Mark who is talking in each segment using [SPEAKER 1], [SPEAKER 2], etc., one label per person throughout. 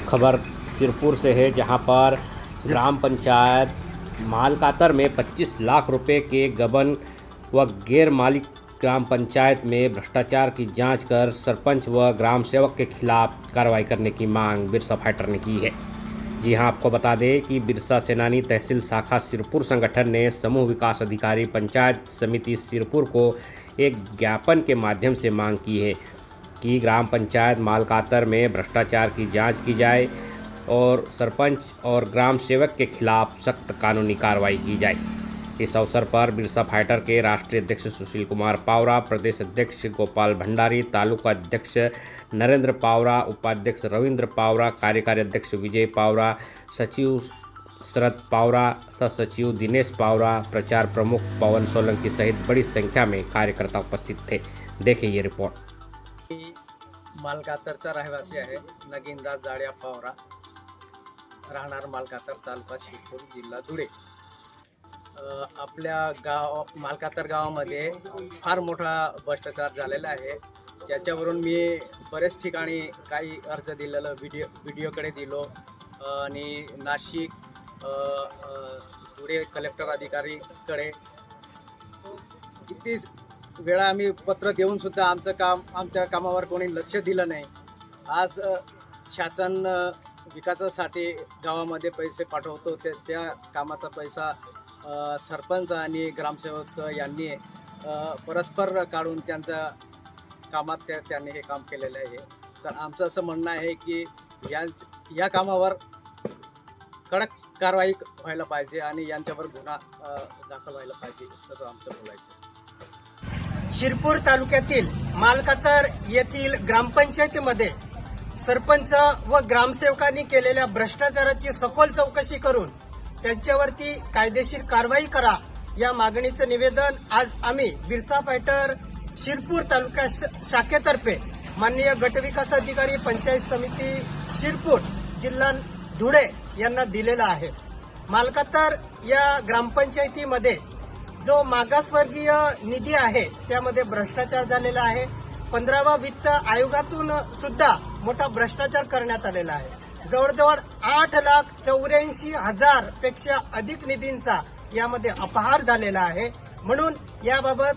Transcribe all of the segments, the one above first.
[SPEAKER 1] खबर सिरपुर से है, जहां पर ग्राम पंचायत मालकातर में 25 लाख रुपए के गबन व गैर मालिक ग्राम पंचायत में भ्रष्टाचार की जांच कर सरपंच व ग्राम सेवक के खिलाफ कार्रवाई करने की मांग बिरसा फाइटर ने की है। जी हां, आपको बता दें कि बिरसा सेनानी तहसील शाखा सिरपुर संगठन ने समूह विकास अधिकारी पंचायत समिति सिरपुर को एक ज्ञापन के माध्यम से मांग की है कि ग्राम पंचायत मालकातर में भ्रष्टाचार की जांच की जाए और सरपंच और ग्राम सेवक के खिलाफ सख्त कानूनी कार्रवाई की जाए। इस अवसर पर बिरसा फाइटर के राष्ट्रीय अध्यक्ष सुशील कुमार पावरा, प्रदेश अध्यक्ष गोपाल भंडारी, तालुका अध्यक्ष नरेंद्र पावरा, उपाध्यक्ष रविंद्र पावरा, कार्यकारी अध्यक्ष विजय पावरा, सचिव शरद पावरा, सह सचिव दिनेश पावरा, प्रचार प्रमुख पवन सोलंकी सहित बड़ी संख्या में कार्यकर्ता उपस्थित थे। देखिए ये रिपोर्ट।
[SPEAKER 2] मालकातरचा रहिवासी आहे नगीनदास जाड्या पावरा, राहणार मालकातर, तालुका शिरपूर, जिल्हा धुळे। आपल्या मालकातर गावामध्ये फार मोठा भ्रष्टाचार झालेला आहे। त्याच्यावरून मी बरेच ठिकाणी काही अर्ज दिलेलं व्हिडिओकडे दिलो आणि नाशिक धुळे कलेक्टर अधिकारीकडे किती वेळा आम्ही पत्र देऊन सुद्धा आमच्या कामावर कोणी लक्ष दिलं नाही। आज शासन विकासासाठी गावामध्ये पैसे पाठवतो, त्या कामाचा पैसा सरपंच आणि ग्रामसेवक यांनी परस्पर काढून त्यांच्या कामात त्यांनी हे काम केलेलं आहे। तर आमचं असं म्हणणं आहे की या कामावर कडक कारवाई व्हायला पाहिजे आणि यांच्यावर गुन्हा दाखल व्हायला पाहिजे, असं आमचं बोलायचं।
[SPEAKER 3] शिरपूर तालुक्यातील मालकातर येथील ग्रामपंचायतीमध्ये सरपंच व ग्रामसेवकांनी केलेल्या भ्रष्टाचाराची सखोल चौकशी करून त्यांच्यावरती कायदेशीर कारवाई करा, या मागणीचं निवेदन आज आम्ही बिरसा फायटर शिरपूर तालुका शाखेतर्फे माननीय गटविकास अधिकारी पंचायत समिती शिरपूर, जिल्हा धुळे यांना दिलेला आहे। मालकातर या ग्रामपंचायतीमध्ये जो मागासवर्गीय निधी आहे त्यामध्ये भ्रष्टाचार झालेला आहे। 15वा वित्त आयोगातून सुद्धा मोठा भ्रष्टाचार करण्यात आलेला आहे। जवळजवळ 8,84,000 पेक्षा अधिक निधींचा यामध्ये अपहार झालेला आहे। म्हणून याबाबत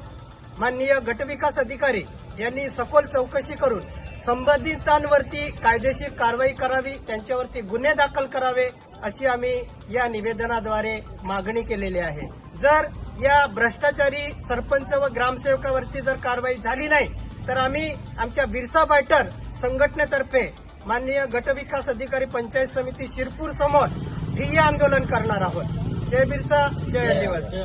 [SPEAKER 3] माननीय गटविकास अधिकारी यांनी सखोल चौकशी करून संबंधितांवरती कायदेशीर कारवाई करावी, त्यांच्यावरती गुन्हे दाखल करावे, अशी आम्ही या निवेदनाद्वारे मागणी केलेली आहे। जर या भ्रष्टाचारी सरपंच व ग्रामसेवकावरती जर कारवाई झाली नाही तर आम्ही आमच्या बिरसा फायटर संघटनेतर्फे माननीय गटविकास अधिकारी पंचायत समिती शिरपूर समोर ठिय्या आंदोलन करणार आहोत। जय बिरसा, जय आदिवासी।